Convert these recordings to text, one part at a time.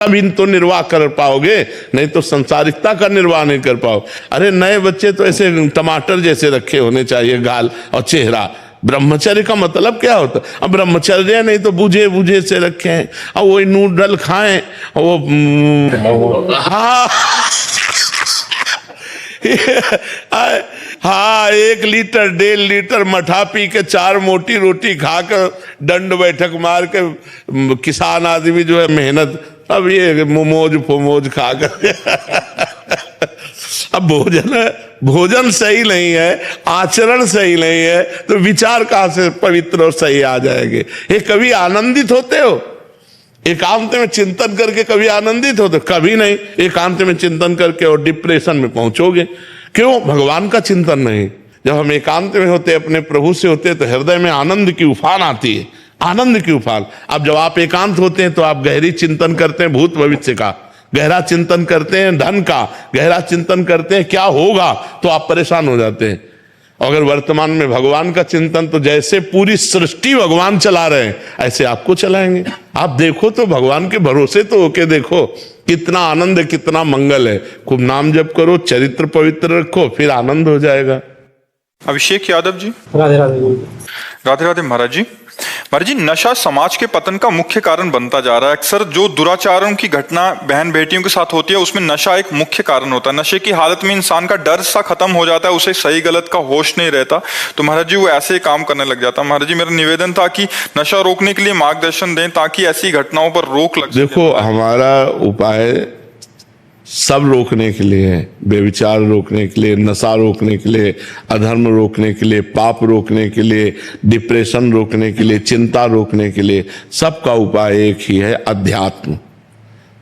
तभी तो निर्वाह कर पाओगे, नहीं तो संसारिकता का निर्वाह नहीं कर पाओ। अरे नए बच्चे तो ऐसे टमाटर जैसे रखे होने चाहिए गाल और चेहरा। ब्रह्मचर्य का मतलब क्या होता है? अब ब्रह्मचर्य नहीं तो बुझे बुझे से रखे हैं, अब वही नूडल खाएं वो हाँ हाँ 1 लीटर 1.5 लीटर मठा पी के 4 मोटी रोटी खाकर दंड बैठक मार के किसान आदमी जो है मेहनत, अब ये मोमोज फोमोज खाकर अब भोजन सही नहीं है, आचरण सही नहीं है, तो विचार कहां से पवित्र और सही आ जाएंगे? ये कभी आनंदित होते हो? एकांत में चिंतन करके कभी आनंदित होते? कभी नहीं। एकांत में चिंतन करके और डिप्रेशन में पहुंचोगे। क्यों? भगवान का चिंतन नहीं। जब हम एकांत में होते, अपने प्रभु से होते, तो हृदय में आनंद की उफान आती है, आनंद की उफान। अब जब आप एकांत होते हैं तो आप गहरी चिंतन करते हैं भूत भविष्य का, गहरा चिंतन करते हैं धन का, गहरा चिंतन करते हैं क्या होगा, तो आप परेशान हो जाते हैं। अगर वर्तमान में भगवान का चिंतन, तो जैसे पूरी सृष्टि भगवान चला रहे हैं ऐसे आपको चलाएंगे। आप देखो तो भगवान के भरोसे तो होके देखो, कितना आनंद, कितना मंगल है। खूब नाम जप करो, चरित्र पवित्र रखो, फिर आनंद हो जाएगा। अभिषेक यादव जी, राधे राधे। राधे राधे महाराज जी। महाराज जी, नशा समाज के पतन का मुख्य कारण बनता जा रहा है। अक्सर जो दुराचारों की घटना बहन बेटियों के साथ होती है उसमें नशा एक मुख्य कारण होता है। नशे की हालत में इंसान का डर सा खत्म हो जाता है, उसे सही गलत का होश नहीं रहता, तो महाराज जी वो ऐसे ही काम करने लग जाता है। महाराज जी मेरा निवेदन था कि नशा रोकने के लिए मार्गदर्शन दें ताकि ऐसी घटनाओं पर रोक लग सके। देखो, हमारा उपाय सब रोकने के लिए है। बेविचार रोकने के लिए, नशा रोकने के लिए, अधर्म रोकने के लिए, पाप रोकने के लिए, डिप्रेशन रोकने के लिए, चिंता रोकने के लिए, सबका उपाय एक ही है, अध्यात्म।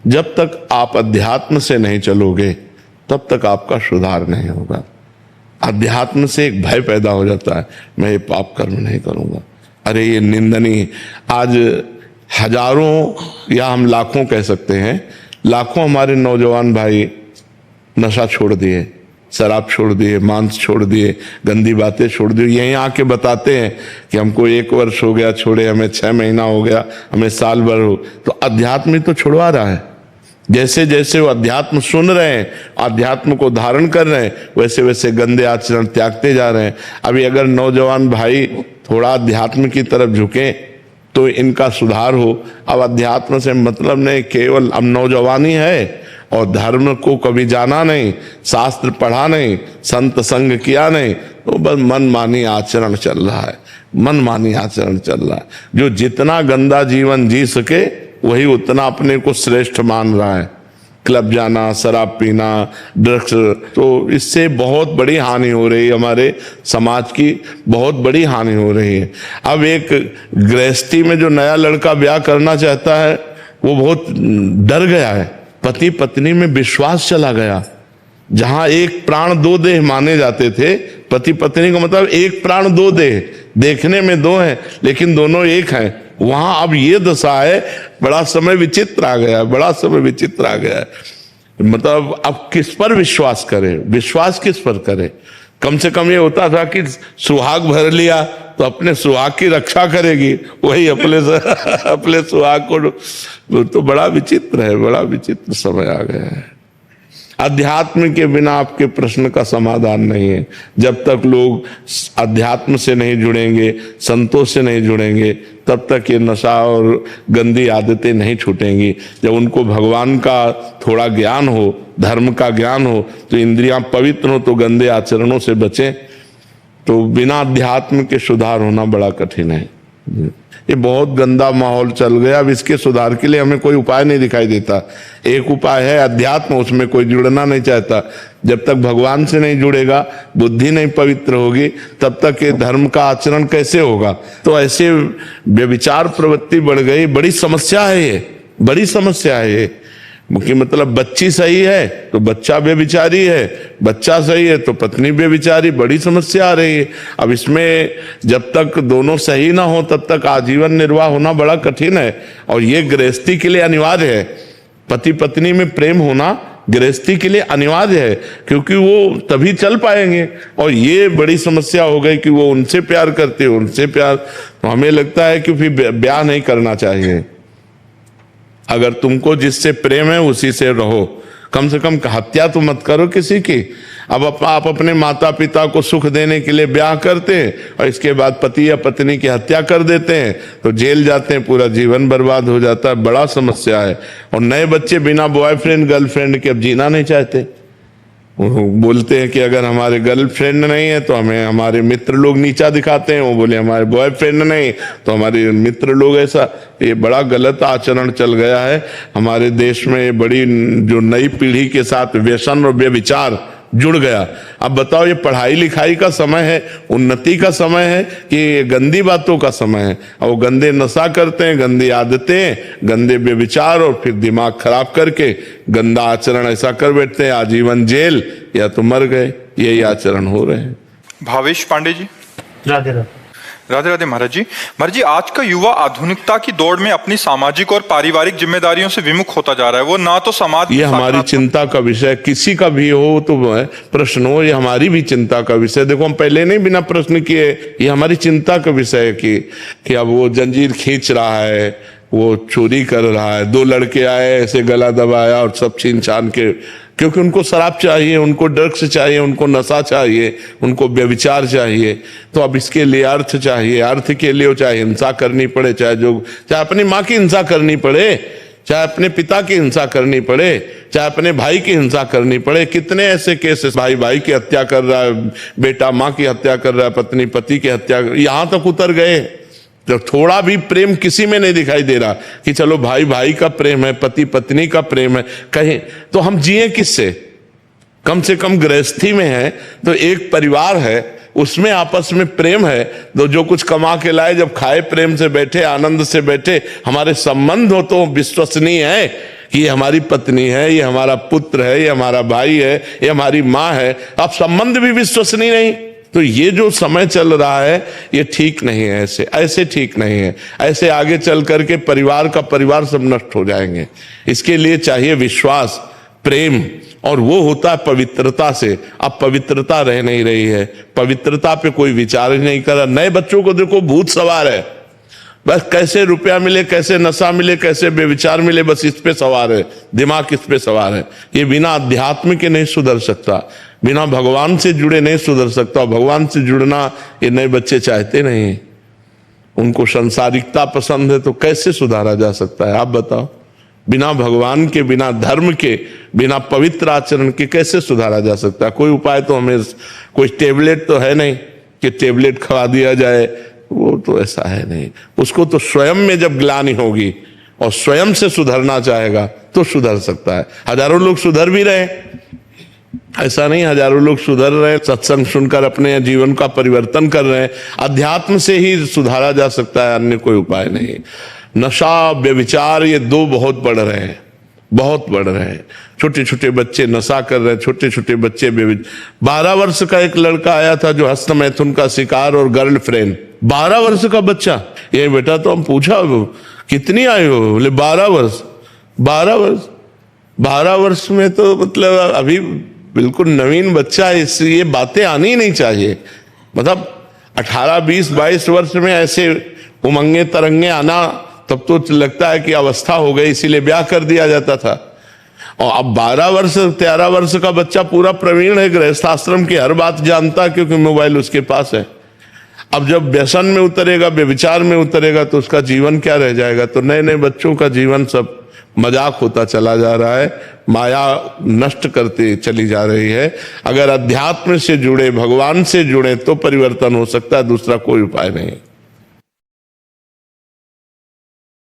जब तक आप अध्यात्म से नहीं चलोगे तब तक आपका सुधार नहीं होगा। अध्यात्म से एक भय पैदा हो जाता है, मैं ये पाप कर्म नहीं करूंगा, अरे ये निंदनीय। आज हजारों या हम लाखों कह सकते हैं, लाखों हमारे नौजवान भाई नशा छोड़ दिए, शराब छोड़ दिए, मांस छोड़ दिए, गंदी बातें छोड़ दी। यहीं आके बताते हैं कि हमको 1 वर्ष हो गया छोड़े, हमें 6 महीना हो गया, हमें साल भर हो। तो अध्यात्म ही तो छुड़वा रहा है। जैसे जैसे वो अध्यात्म सुन रहे हैं, अध्यात्म को धारण कर रहे हैं, वैसे वैसे गंदे आचरण त्यागते जा रहे हैं। अभी अगर नौजवान भाई थोड़ा अध्यात्म की तरफ झुके तो इनका सुधार हो। अब अध्यात्म से मतलब नहीं, केवल अब नौजवानी है और धर्म को कभी जाना नहीं, शास्त्र पढ़ा नहीं, संत संग किया नहीं, तो बस मनमानी आचरण चल रहा है, मनमानी आचरण चल रहा है। जो जितना गंदा जीवन जी सके वही उतना अपने को श्रेष्ठ मान रहा है। क्लब जाना, शराब पीना, ड्रग्स, तो इससे बहुत बड़ी हानि हो रही है, हमारे समाज की बहुत बड़ी हानि हो रही है। अब एक गृहस्थी में जो नया लड़का ब्याह करना चाहता है वो बहुत डर गया है। पति पत्नी में विश्वास चला गया। जहां 1 प्राण 2 देह माने जाते थे, पति पत्नी का मतलब 1 प्राण 2 देह, देखने में 2 हैं लेकिन दोनों एक हैं, वहां अब ये दशा है। बड़ा समय विचित्र आ गया, बड़ा समय विचित्र आ गया है। मतलब अब किस पर विश्वास करें, विश्वास किस पर करें? कम से कम ये होता था कि सुहाग भर लिया तो अपने सुहाग की रक्षा करेगी, वही अपने सुहाग को। तो बड़ा विचित्र है, बड़ा विचित्र समय आ गया है। अध्यात्म के बिना आपके प्रश्न का समाधान नहीं है। जब तक लोग अध्यात्म से नहीं जुड़ेंगे, संतों से नहीं जुड़ेंगे, तब तक ये नशा और गंदी आदतें नहीं छूटेंगी। जब उनको भगवान का थोड़ा ज्ञान हो, धर्म का ज्ञान हो, तो इंद्रियां पवित्र हो, तो गंदे आचरणों से बचें। तो बिना अध्यात्म के सुधार होना बड़ा कठिन है। ये बहुत गंदा माहौल चल गया। अब इसके सुधार के लिए हमें कोई उपाय नहीं दिखाई देता। एक उपाय है अध्यात्म, उसमें कोई जुड़ना नहीं चाहता। जब तक भगवान से नहीं जुड़ेगा, बुद्धि नहीं पवित्र होगी, तब तक ये धर्म का आचरण कैसे होगा? तो ऐसे व्यभिचार प्रवृत्ति बढ़ गई। बड़ी समस्या है ये, बड़ी समस्या है ये। कि मतलब बच्ची सही है तो बच्चा व्यभिचारी है, बच्चा सही है तो पत्नी व्यभिचारी, बड़ी समस्या आ रही है। अब इसमें जब तक दोनों सही ना हो तब तक आजीवन निर्वाह होना बड़ा कठिन है। और ये गृहस्थी के लिए अनिवार्य है। पति पत्नी में प्रेम होना गृहस्थी के लिए अनिवार्य है, क्योंकि वो तभी चल पाएंगे। और ये बड़ी समस्या हो गई कि वो उनसे प्यार करते हो, उनसे प्यार, तो हमें लगता है कि फिर ब्याह नहीं करना चाहिए। अगर तुमको जिससे प्रेम है उसी से रहो, कम से कम हत्या तो मत करो किसी की। अब आप अपने माता पिता को सुख देने के लिए ब्याह करते हैं और इसके बाद पति या पत्नी की हत्या कर देते हैं तो जेल जाते हैं, पूरा जीवन बर्बाद हो जाता है। बड़ा समस्या है। और नए बच्चे बिना बॉयफ्रेंड गर्लफ्रेंड के अब जीना नहीं चाहते। वो बोलते हैं कि अगर हमारे गर्लफ्रेंड नहीं है तो हमें हमारे मित्र लोग नीचा दिखाते हैं। वो बोले हमारे बॉयफ्रेंड नहीं तो हमारे मित्र लोग ऐसा। ये बड़ा गलत आचरण चल गया है हमारे देश में। ये बड़ी जो नई पीढ़ी के साथ व्यसन और व्यभिचार जुड़ गया। अब बताओ, ये पढ़ाई लिखाई का समय है, उन्नति का समय है कि ये गंदी बातों का समय है? और वो गंदे नशा करते हैं, गंदी आदतें, गंदे व्यभिचार, और फिर दिमाग खराब करके गंदा आचरण ऐसा कर बैठते हैं, आजीवन जेल या तो मर गए। यही आचरण हो रहे हैं। भावेश पांडे जी। राधे राधे। राधे राधे महाराज जी। महाराज जी, आज का युवा आधुनिकता की दौड़ में अपनी सामाजिक और पारिवारिक जिम्मेदारियों से विमुख होता जा रहा है। वो ना तो समाज, ये हमारी चिंता का विषय, किसी का भी हो तो प्रश्न हो, ये हमारी भी चिंता का विषय। देखो, हम पहले नहीं बिना प्रश्न किए, ये हमारी चिंता का विषय है कि अब वो जंजीर खींच रहा है, वो चोरी कर रहा है। 2 लड़के आए, ऐसे गला दबाया और सब छीन छान के, क्योंकि उनको शराब चाहिए, उनको ड्रग्स चाहिए, उनको नशा चाहिए, उनको व्यभिचार चाहिए। तो अब इसके लिए अर्थ चाहिए। अर्थ के लिए चाहे हिंसा करनी पड़े, चाहे अपनी माँ की हिंसा करनी पड़े, चाहे अपने पिता की हिंसा करनी पड़े, चाहे अपने भाई की हिंसा करनी पड़े। कितने ऐसे केसेस, भाई भाई की हत्या कर रहा है, बेटा माँ की हत्या कर रहा है, पत्नी पति की हत्या, यहां तक उतर गए। तो थोड़ा भी प्रेम किसी में नहीं दिखाई दे रहा कि चलो भाई भाई का प्रेम है, पति पत्नी का प्रेम है। कहीं तो हम जिए किससे? कम से कम गृहस्थी में है तो एक परिवार है, उसमें आपस में प्रेम है। तो जो कुछ कमा के लाए, जब खाए, प्रेम से बैठे, आनंद से बैठे, हमारे संबंध हो तो विश्वसनीय है कि ये हमारी पत्नी है, ये हमारा पुत्र है, ये हमारा भाई है, ये हमारी माँ है। अब संबंध भी विश्वसनीय नहीं। तो ये जो समय चल रहा है ये ठीक नहीं है। ऐसे ठीक नहीं है। ऐसे आगे चल करके परिवार का परिवार सब नष्ट हो जाएंगे। इसके लिए चाहिए विश्वास, प्रेम, और वो होता है पवित्रता से। अब पवित्रता रह नहीं रही है। पवित्रता पे कोई विचार ही नहीं कर रहा। नए बच्चों को देखो, भूत सवार है। बस कैसे रुपया मिले, कैसे नशा मिले, कैसे बेविचार मिले, बस इस पे सवार है, दिमाग इस पे सवार है। ये बिना अध्यात्म के नहीं सुधर सकता, बिना भगवान से जुड़े नहीं सुधर सकता। भगवान से जुड़ना ये नए बच्चे चाहते नहीं। उनको संसारिकता पसंद है, तो कैसे सुधारा जा सकता है? आप बताओ। बिना भगवान के, बिना धर्म के, बिना पवित्र आचरण के कैसे सुधारा जा सकता है? कोई उपाय तो हमें, कोई टेबलेट तो है नहीं कि टेबलेट खवा दिया जाए। वो तो ऐसा है नहीं। उसको तो स्वयं में जब ग्लानि होगी और स्वयं से सुधरना चाहेगा तो सुधर सकता है। हजारों लोग सुधर भी रहे, ऐसा नहीं हजारों लोग सुधर रहे, सत्संग सुनकर अपने जीवन का परिवर्तन कर रहे हैं। अध्यात्म से ही सुधारा जा सकता है, अन्य कोई उपाय नहीं। नशा, व्यभिचार, ये 2 बहुत बढ़ रहे हैं, बहुत बढ़ रहे हैं। छोटे छोटे बच्चे नशा कर रहे हैं, छोटे छोटे बच्चे 12 वर्ष का एक लड़का आया था जो हस्त मैथुन का शिकार, और गर्लफ्रेंड 12 वर्ष का बच्चा। ये बेटा, तो हम पूछा कितनी आयु हो? बोले 12 वर्ष। 12 वर्ष, 12 वर्ष में तो मतलब अभी बिल्कुल नवीन बच्चा है। इससे ये बातें आनी ही नहीं चाहिए। मतलब 18, 20, 22 वर्ष में ऐसे उमंगे तरंगे आना, तब तो लगता है कि अवस्था हो गई, इसीलिए ब्याह कर दिया जाता था। और अब 12 वर्ष, 13 वर्ष का बच्चा पूरा प्रवीण है, गृहस्थाश्रम की हर बात जानता, क्योंकि मोबाइल उसके पास है। अब जब व्यसन में उतरेगा, व्यभिचार में उतरेगा, तो उसका जीवन क्या रह जाएगा? तो नए नए बच्चों का जीवन सब मजाक होता चला जा रहा है। माया नष्ट करती चली जा रही है। अगर अध्यात्म से जुड़े, भगवान से जुड़े, तो परिवर्तन हो सकता है, दूसरा कोई उपाय नहीं।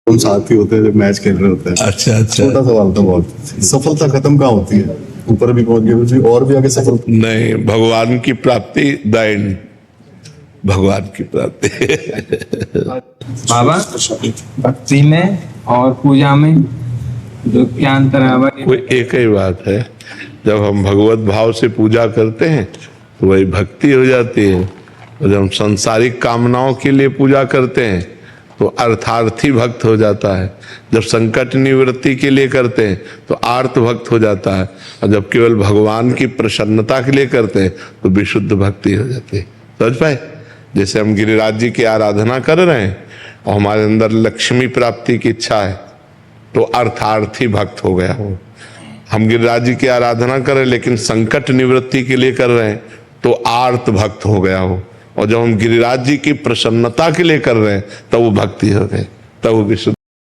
हम साथ ही होते हैं जब मैच खेल रहे होते हैं। अच्छा। छोटा सवाल था बहुत। सफलता खत्म कहाँ होती है? ऊपर भी पहुंच गए और भी आगे सफल नहीं, भगवान की प्राप्ति, द एंड, भगवान की प्राप्ति। बाबा, भक्ति में और पूजा में जो क्या अंतर है? कोई एक ही बात है। जब हम भगवत भाव से पूजा करते हैं तो वही भक्ति हो जाती है। और जब हम सांसारिक कामनाओं के लिए पूजा करते हैं तो अर्थार्थी भक्त हो जाता है। जब संकट निवृत्ति के लिए करते हैं तो आर्त भक्त हो जाता है। और जब केवल भगवान की प्रसन्नता के लिए करते हैं तो विशुद्ध भक्ति हो जाती है। समझ पाए? जैसे हम गिरिराज जी की आराधना कर रहे हैं और हमारे अंदर लक्ष्मी प्राप्ति की इच्छा है, तो अर्थार्थी भक्त हो गया हो। हम गिरिराज जी की आराधना करें लेकिन संकट निवृत्ति के लिए कर रहे हैं तो आर्त भक्त हो गया हो। और जब हम गिरिराज जी की प्रसन्नता के लिए कर रहे हैं तब वो भक्ति हो गई, तब वो विशुद्ध